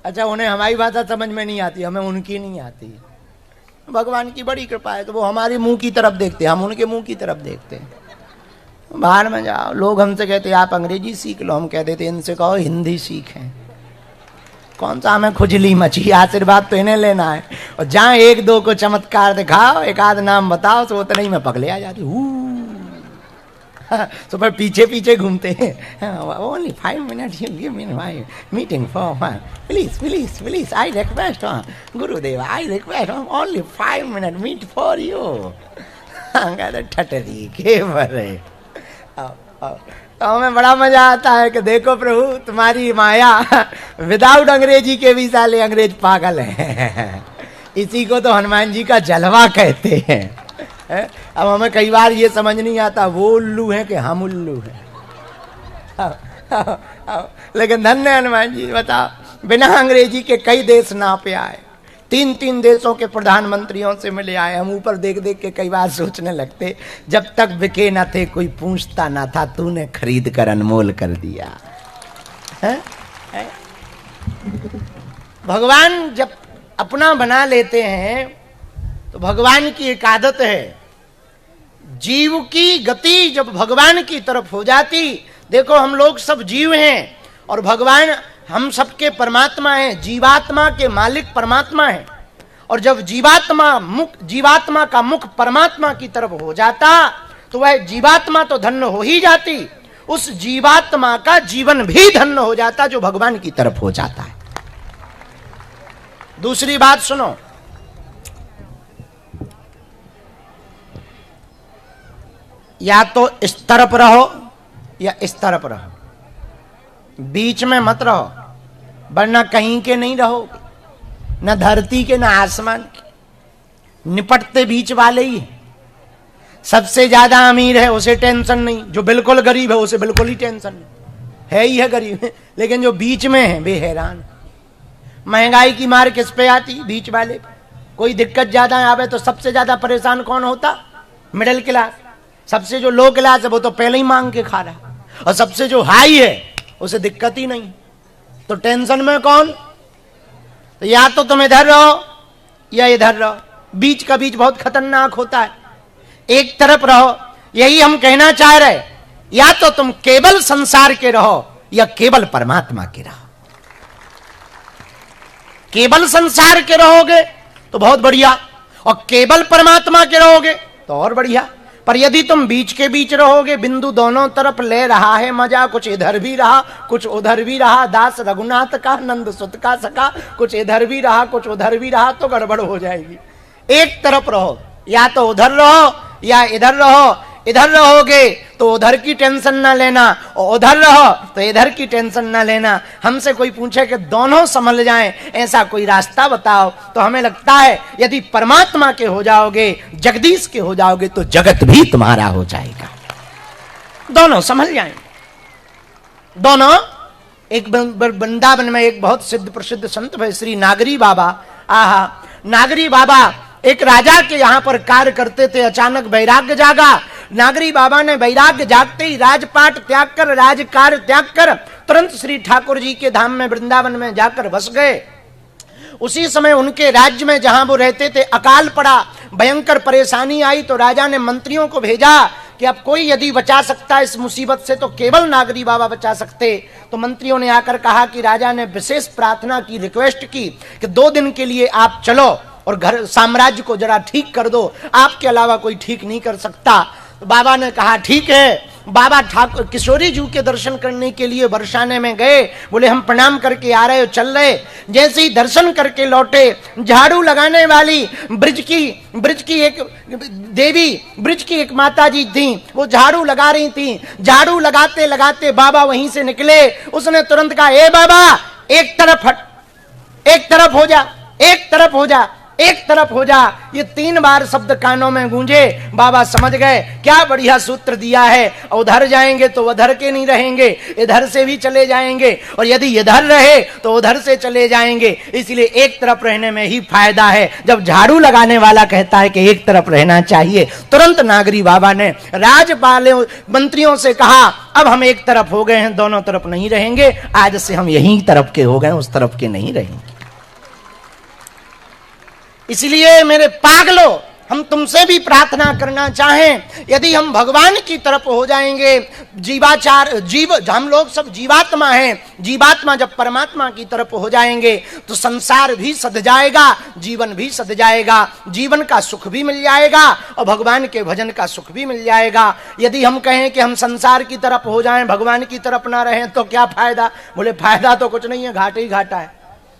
अच्छा, उन्हें हमारी भाषा समझ में नहीं आती, हमें उनकी नहीं आती। भगवान की बड़ी कृपा है, तो वो हमारे मुंह की तरफ देखते हैं, हम उनके मुंह की तरफ देखते हैं। बाहर में जाओ, लोग हमसे कहते हैं आप अंग्रेजी सीख लो, हम कह देते इनसे कहो हिंदी सीखें। कौन सा हमें खुजली मची, आशीर्वाद तो इन्हें लेना है। और जहाँ एक दो को चमत्कार दिखाओ, एक आध नाम बताओ, तो उतना ही में पगले आ जाती। तो फिर पीछे पीछे घूमते हैं। Only 5 minutes you give me my meeting for please please please I request Gurudev I request only 5 minutes meet for you। ठटरी के भरे। तो हमें बड़ा मजा आता है कि देखो प्रभु तुम्हारी माया, विदाउट अंग्रेजी के भी साले अंग्रेज पागल हैं। इसी को तो हनुमान जी का जलवा कहते हैं। अब हमें कई बार ये समझ नहीं आता वो उल्लू है कि हम उल्लू हैं। लेकिन धन्य हनुमान जी, बताओ बिना अंग्रेजी के कई देश नापे आए, 3 देशों के प्रधानमंत्रियों से मिले आए। हम ऊपर देख देख के कई बार सोचने लगते, जब तक बिके न थे कोई पूछता ना था, तूने खरीद कर अनमोल कर दिया है? भगवान जब अपना बना लेते हैं तो भगवान की एक आदत है, जीव की गति जब भगवान की तरफ हो जाती। देखो हम लोग सब जीव हैं और भगवान हम सबके परमात्मा हैं, जीवात्मा के मालिक परमात्मा हैं। और जब जीवात्मा का मुख परमात्मा की तरफ हो जाता तो वह जीवात्मा तो धन्य हो ही जाती, उस जीवात्मा का जीवन भी धन्य हो जाता जो भगवान की तरफ हो जाता है। दूसरी बात सुनो, या तो इस तरफ रहो या इस तरफ रहो, बीच में मत रहो, वरना कहीं के नहीं रहोगे, न धरती के न आसमान के। निपटते बीच वाले ही है। सबसे ज्यादा अमीर है उसे टेंशन नहीं, जो बिल्कुल गरीब है उसे बिल्कुल ही टेंशन नहीं, है ही है गरीब। लेकिन जो बीच में है वे हैरान। महंगाई की मार किस पे आती? बीच वाले। कोई दिक्कत ज्यादा आवे तो सबसे ज्यादा परेशान कौन होता? Middle class. सबसे जो लो क्लास है वो तो पहले ही मांग के खा रहा, और सबसे जो हाई है उसे दिक्कत ही नहीं। तो टेंशन में कौन? तो या तो तुम इधर रहो या इधर रहो, बीच का बीच बहुत खतरनाक होता है। एक तरफ रहो, यही हम कहना चाह रहे। या तो तुम केवल संसार के रहो या केवल परमात्मा के रहो। केवल संसार के रहोगे तो बहुत बढ़िया, और केवल परमात्मा के रहोगे तो और बढ़िया। पर यदि तुम बीच के बीच रहोगे, बिंदु दोनों तरफ ले रहा है मजा, कुछ इधर भी रहा कुछ उधर भी रहा, दास रघुनाथ का नंद सुत का सका, कुछ इधर भी रहा कुछ उधर भी रहा, तो गड़बड़ हो जाएगी। एक तरफ रहो, या तो उधर रहो या इधर रहो। इधर रहोगे तो उधर की टेंशन ना लेना, और उधर रहो तो इधर की टेंशन ना लेना। हमसे कोई पूछे कि दोनों संभल जाएं, ऐसा कोई रास्ता बताओ, तो हमें लगता है यदि परमात्मा के हो जाओगे, जगदीश के हो जाओगे, तो जगत भी तुम्हारा हो जाएगा। दोनों संभल जाएंगे। दोनों। एक वृंदावन में एक बहुत सिद्ध प्रसिद्ध संत है श्री नागरी बाबा। आहा, नागरी बाबा एक राजा के यहां पर कार्य करते थे। अचानक वैराग्य जागा। नागरी बाबा ने वैराग्य जागते ही राजपाट त्याग कर, राजकार्य त्याग कर तुरंत श्री ठाकुर जी के धाम में वृंदावन में जाकर बस गए। उसी समय उनके राज्य में जहां वो रहते थे अकाल पड़ा, भयंकर परेशानी आई। तो राजा ने मंत्रियों को भेजा कि अब कोई यदि बचा सकता है इस मुसीबत से तो केवल नागरी बाबा बचा सकते। तो मंत्रियों ने आकर कहा कि राजा ने विशेष प्रार्थना की, रिक्वेस्ट की कि 2 दिन के लिए आप चलो और घर साम्राज्य को जरा ठीक कर दो, आपके अलावा कोई ठीक नहीं कर सकता। तो बाबा ने कहा ठीक है। बाबा ठाकुर किशोरी जी के दर्शन करने के लिए बरसाने में गए। बोले हम प्रणाम करके आ रहे हो, चल रहे। जैसे ही दर्शन करके लौटे, झाड़ू लगाने वाली ब्रिज की एक देवी, ब्रिज की एक माता जी थी, वो झाड़ू लगा रही थी। झाड़ू लगाते लगाते बाबा वहीं से निकले। उसने तुरंत कहा ए बाबा एक तरफ हट, एक तरफ हो जा, एक तरफ हो जा। एक तरफ हो जा। ये 3 बार शब्द कानों में गूंजे, बाबा समझ गए क्या बढ़िया सूत्र दिया है। उधर जाएंगे तो उधर के नहीं रहेंगे, इधर से भी चले जाएंगे, और यदि इधर रहे तो उधर से चले जाएंगे। इसलिए एक तरफ रहने में ही फायदा है। जब झाड़ू लगाने वाला कहता है कि एक तरफ रहना चाहिए, तुरंत नागरी बाबा ने राज्यपालों मंत्रियों से कहा, अब हम एक तरफ हो गए हैं, दोनों तरफ नहीं रहेंगे, आज से हम यही तरफ के हो गए, उस तरफ के नहीं रहेंगे। इसलिए मेरे पागलों, हम तुमसे भी प्रार्थना करना चाहें, यदि हम भगवान की तरफ हो जाएंगे, हम लोग सब जीवात्मा हैं, जीवात्मा जब परमात्मा की तरफ हो जाएंगे तो संसार भी सध जाएगा, जीवन भी सध जाएगा, जीवन का सुख भी मिल जाएगा और भगवान के भजन का सुख भी मिल जाएगा। यदि हम कहें कि हम संसार की तरफ हो जाएं, भगवान की तरफ ना रहें, तो क्या फायदा? बोले फायदा तो कुछ नहीं है, घाटा ही घाटा है।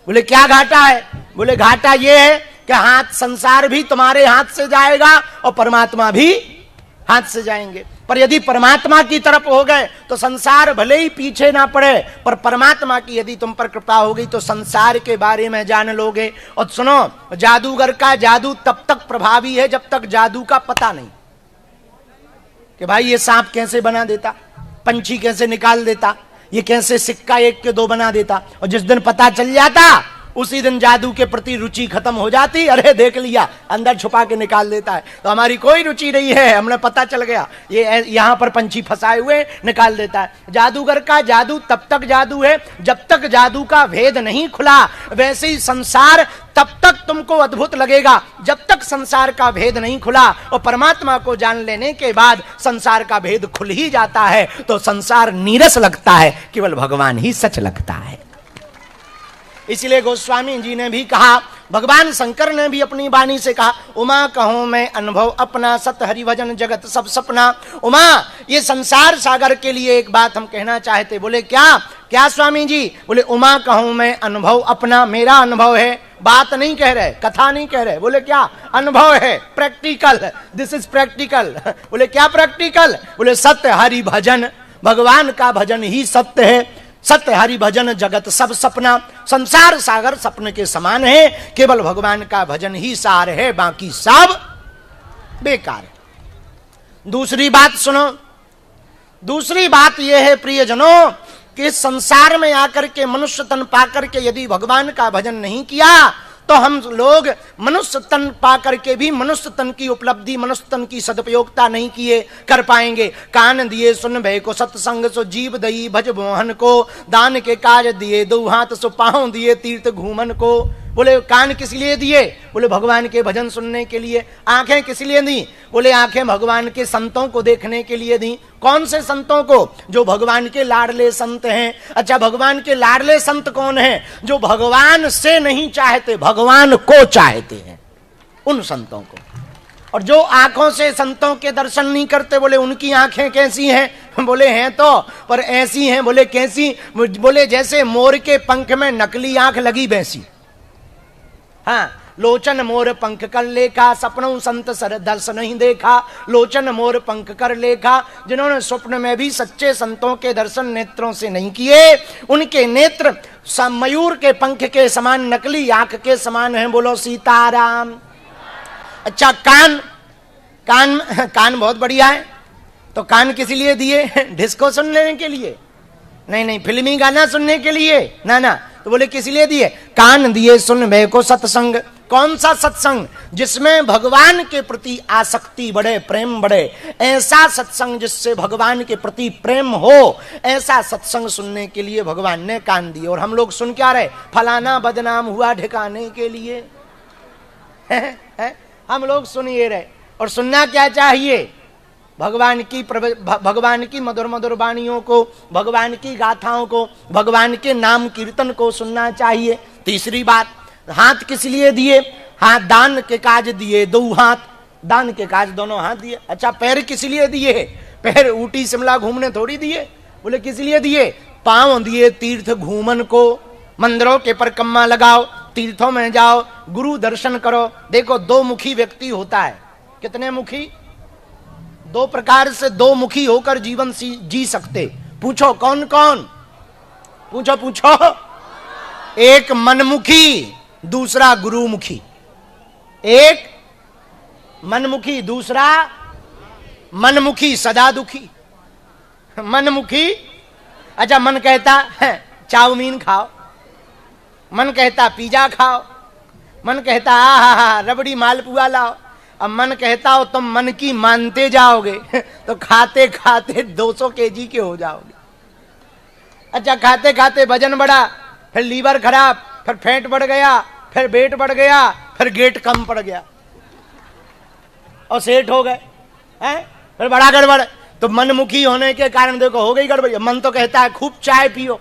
बोले क्या घाटा है? बोले घाटा ये है कि हाथ, संसार भी तुम्हारे हाथ से जाएगा और परमात्मा भी हाथ से जाएंगे। पर यदि परमात्मा की तरफ हो गए तो संसार भले ही पीछे ना पड़े, पर परमात्मा की यदि तुम पर कृपा हो गई तो संसार के बारे में जान लोगे। और सुनो, जादूगर का जादू तब तक प्रभावी है जब तक जादू का पता नहीं कि भाई ये सांप कैसे बना देता, पंछी कैसे निकाल देता, ये कैसे सिक्का 1 के 2 बना देता। और जिस दिन पता चल जाता उसी दिन जादू के प्रति रुचि खत्म हो जाती। अरे देख लिया, अंदर छुपा के निकाल देता है, तो हमारी कोई रुचि नहीं है, हमने पता चल गया ये यहां पर पंछी फंसाए हुए, निकाल देता है। जादूगर का जादू तब तक जादू है जब तक जादू का भेद नहीं खुला। वैसे ही संसार तब तक तुमको अद्भुत लगेगा जब तक संसार का भेद नहीं खुला, और परमात्मा को जान लेने के बाद संसार का भेद खुल ही जाता है तो संसार नीरस लगता है, केवल भगवान ही सच लगता है। इसलिए गोस्वामी जी ने भी कहा, भगवान शंकर ने भी अपनी वाणी से कहा, उमा कहूं मैं अनुभव अपना, सत हरि भजन जगत सब सपना। उमा, ये संसार सागर के लिए एक बात हम कहना चाहते। बोले क्या? क्या स्वामी जी? बोले उमा कहूं मैं अनुभव अपना, मेरा अनुभव है, बात नहीं कह रहे, कथा नहीं कह रहे। बोले क्या? अनुभव है, प्रैक्टिकल, दिस इज प्रैक्टिकल। बोले क्या प्रैक्टिकल? बोले सत्य हरि भजन, भगवान का भजन ही सत्य है, सत्य हरि भजन जगत सब सपना। संसार सागर सपने के समान है, केवल भगवान का भजन ही सार है, बाकी सब बेकार है। दूसरी बात सुनो, दूसरी बात यह है प्रियजनों कि संसार में आकर के मनुष्य तन पाकर के यदि भगवान का भजन नहीं किया तो हम लोग मनुष्य तन पाकर के भी मनुष्य तन की उपलब्धि, मनुष्य तन की सदुपयोगता नहीं किए कर पाएंगे। कान दिए सुन भय को, सत्संग सो जीव दई भज मोहन को, दान के काज दिए 2 हाथ सो पांव दिए तीर्थ घूमन को। बोले कान किस लिए दिए? बोले भगवान के भजन सुनने के लिए। आंखें किस लिए दी? बोले आंखें भगवान के संतों को देखने के लिए दी। कौन से संतों को? जो भगवान के लाडले संत हैं। अच्छा, भगवान के लाडले संत कौन हैं? जो भगवान से नहीं चाहते, भगवान को चाहते हैं, उन संतों को। और जो आंखों से संतों के दर्शन नहीं करते, बोले उनकी आंखें कैसी हैं? बोले हैं तो, पर ऐसी हैं। बोले कैसी? बोले जैसे मोर के पंख में नकली आंख लगी वैसी। हाँ, लोचन मोर पंख कर लेखा, सपनों संत सर दर्श नहीं देखा। लोचन मोर पंख कर लेखा, जिन्होंने स्वप्न में भी सच्चे संतों के दर्शन नेत्रों से नहीं किए, उनके नेत्र मयूर के पंख के समान, नकली आंख के समान हैं। बोलो सीताराम। अच्छा, कान, कान कान बहुत बढ़िया है, तो कान किस लिए दिए? डिस्को सुनने के लिए? नहीं नहीं, फिल्मी गाना सुनने के लिए ना ना। तो बोले किस लिए दिए? कान दिए सुन भय को सत्संग। कौन सा सत्संग? जिसमें भगवान के प्रति आसक्ति बढ़े, प्रेम बढ़े, ऐसा सत्संग जिससे भगवान के प्रति प्रेम हो, ऐसा सत्संग सुनने के लिए भगवान ने कान दिए। और हम लोग सुन क्या रहे? फलाना बदनाम हुआ ठिकाने के लिए है? हम लोग सुन ये रहे। और सुनना क्या चाहिए? भगवान की मधुर मधुर वाणियों को, भगवान की गाथाओं को, भगवान के नाम कीर्तन को सुनना चाहिए। तीसरी बात, हाथ किस लिए दिए? हाथ दान के काज दिए 2 हाथ, दान के काज दोनों हाथ दिए। अच्छा, पैर किस लिए दिए? पैर ऊटी शिमला घूमने थोड़ी दिए। बोले किस लिए दिए? पांव दिए तीर्थ घूमन को, मंदिरों के परिक्रमा लगाओ, तीर्थों में जाओ, गुरु दर्शन करो। देखो, 2 मुखी व्यक्ति होता है। कितने मुखी? 2 प्रकार से 2 मुखी होकर जीवन जी सकते। पूछो कौन कौन? पूछो पूछो। एक मनमुखी, दूसरा गुरुमुखी। एक मनमुखी, दूसरा मनमुखी सदा दुखी। मनमुखी, अच्छा मन कहता है चाउमीन खाओ, मन कहता पिज्जा खाओ, मन कहता हा रबड़ी मालपुआ लाओ। अब मन कहता हो तुम मन की मानते जाओगे तो खाते खाते 200 केजी के हो जाओगे। अच्छा खाते खाते वजन बढ़ा, फिर लीवर खराब, फिर फैट बढ़ गया, फिर वेट बढ़ गया, फिर गेट कम पड़ गया और सेठ हो गए हैं, फिर बड़ा गड़बड़। तो मनमुखी होने के कारण देखो हो गई गड़बड़। मन तो कहता है खूब चाय पियो,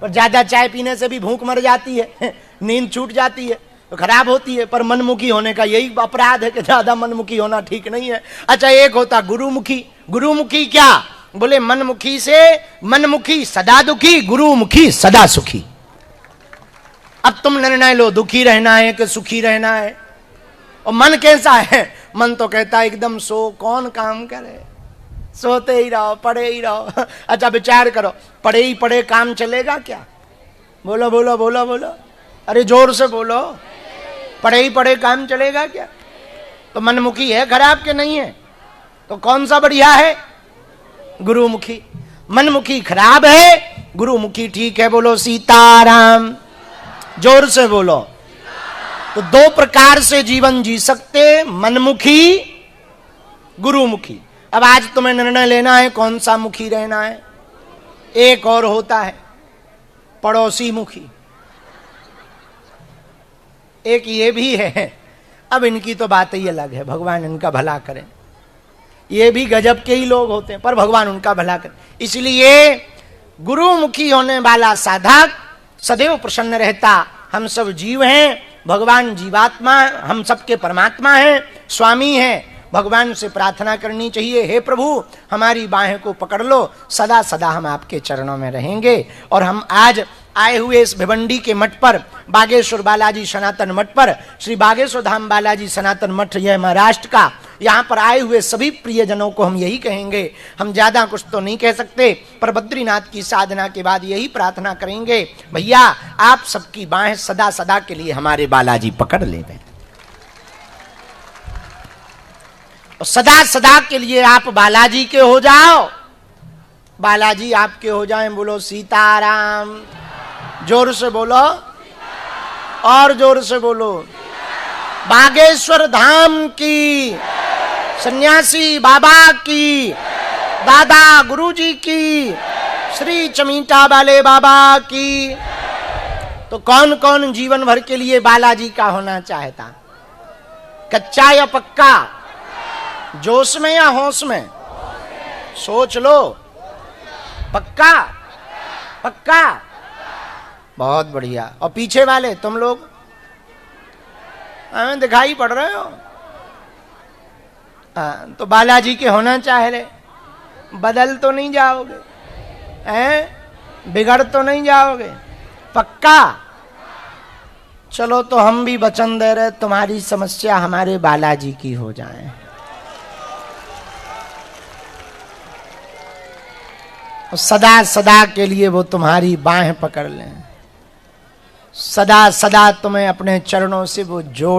पर ज्यादा चाय पीने से भी भूख मर जाती है, नींद छूट जाती है, तो खराब होती है। पर मनमुखी होने का यही अपराध है कि ज्यादा मनमुखी होना ठीक नहीं है। अच्छा एक होता गुरुमुखी। गुरुमुखी क्या? बोले मनमुखी से मनमुखी सदा दुखी, गुरुमुखी सदा सुखी। अब तुम निर्णय लो दुखी रहना है कि सुखी रहना है। और मन कैसा है? मन तो कहता है एकदम सो, कौन काम करे, सोते ही रहो, पड़े ही रहो। अच्छा विचार करो, पड़े ही पड़े काम चलेगा क्या? बोलो बोलो बोलो बोलो, अरे जोर से बोलो, पड़े ही पड़े काम चलेगा क्या? तो मनमुखी है खराब के नहीं है? तो कौन सा बढ़िया है? गुरुमुखी। मनमुखी खराब है, गुरुमुखी ठीक है। बोलो सीताराम, जोर से बोलो। तो दो प्रकार से जीवन जी सकते, मनमुखी, गुरुमुखी। अब आज तुम्हें निर्णय लेना है कौन सा मुखी रहना है। एक और होता है पड़ोसी मुखी, एक ये भी है। अब इनकी तो बात ही अलग है, भगवान इनका भला करें। ये भी गजब के ही लोग होते हैं, पर भगवान उनका भला करें। इसलिए गुरुमुखी होने वाला साधक सदैव प्रसन्न रहता। हम सब जीव हैं, भगवान जीवात्मा, हम सबके परमात्मा हैं, स्वामी हैं। भगवान से प्रार्थना करनी चाहिए, हे प्रभु हमारी बाहें को पकड़ लो, सदा सदा हम आपके चरणों में रहेंगे। और हम आज आए हुए इस भिवंडी के मठ पर, बागेश्वर बालाजी सनातन मठ पर, श्री बागेश्वर धाम बालाजी सनातन मठ, यह महाराष्ट्र का, यहाँ पर आए हुए सभी प्रियजनों को हम यही कहेंगे। हम ज्यादा कुछ तो नहीं कह सकते, पर बद्रीनाथ की साधना के बाद यही प्रार्थना करेंगे, भैया आप सबकी बाहें सदा सदा के लिए हमारे बालाजी पकड़ ले, सदा सदा के लिए आप बालाजी के हो जाओ, बालाजी आपके हो जाएं। बोलो सीताराम, जोर से बोलो और जोर से बोलो। बागेश्वर धाम की, सन्यासी बाबा की, दादा गुरुजी की, श्री चमीटा वाले बाबा की। तो कौन कौन जीवन भर के लिए बालाजी का होना चाहता? कच्चा या पक्का? जोश में या होश में? सोच लो। पक्का? पक्का, बहुत बढ़िया। और पीछे वाले तुम लोग हमें दिखाई पड़ रहे हो, तो बालाजी के होना चाह रहे, बदल तो नहीं जाओगे हैं, बिगड़ तो नहीं जाओगे? पक्का? चलो तो हम भी वचन दे रहे, तुम्हारी समस्या हमारे बालाजी की हो जाए। सदा सदा के लिए वो तुम्हारी बाहें पकड़ लें, सदा सदा तुम्हें अपने चरणों से वो जोड़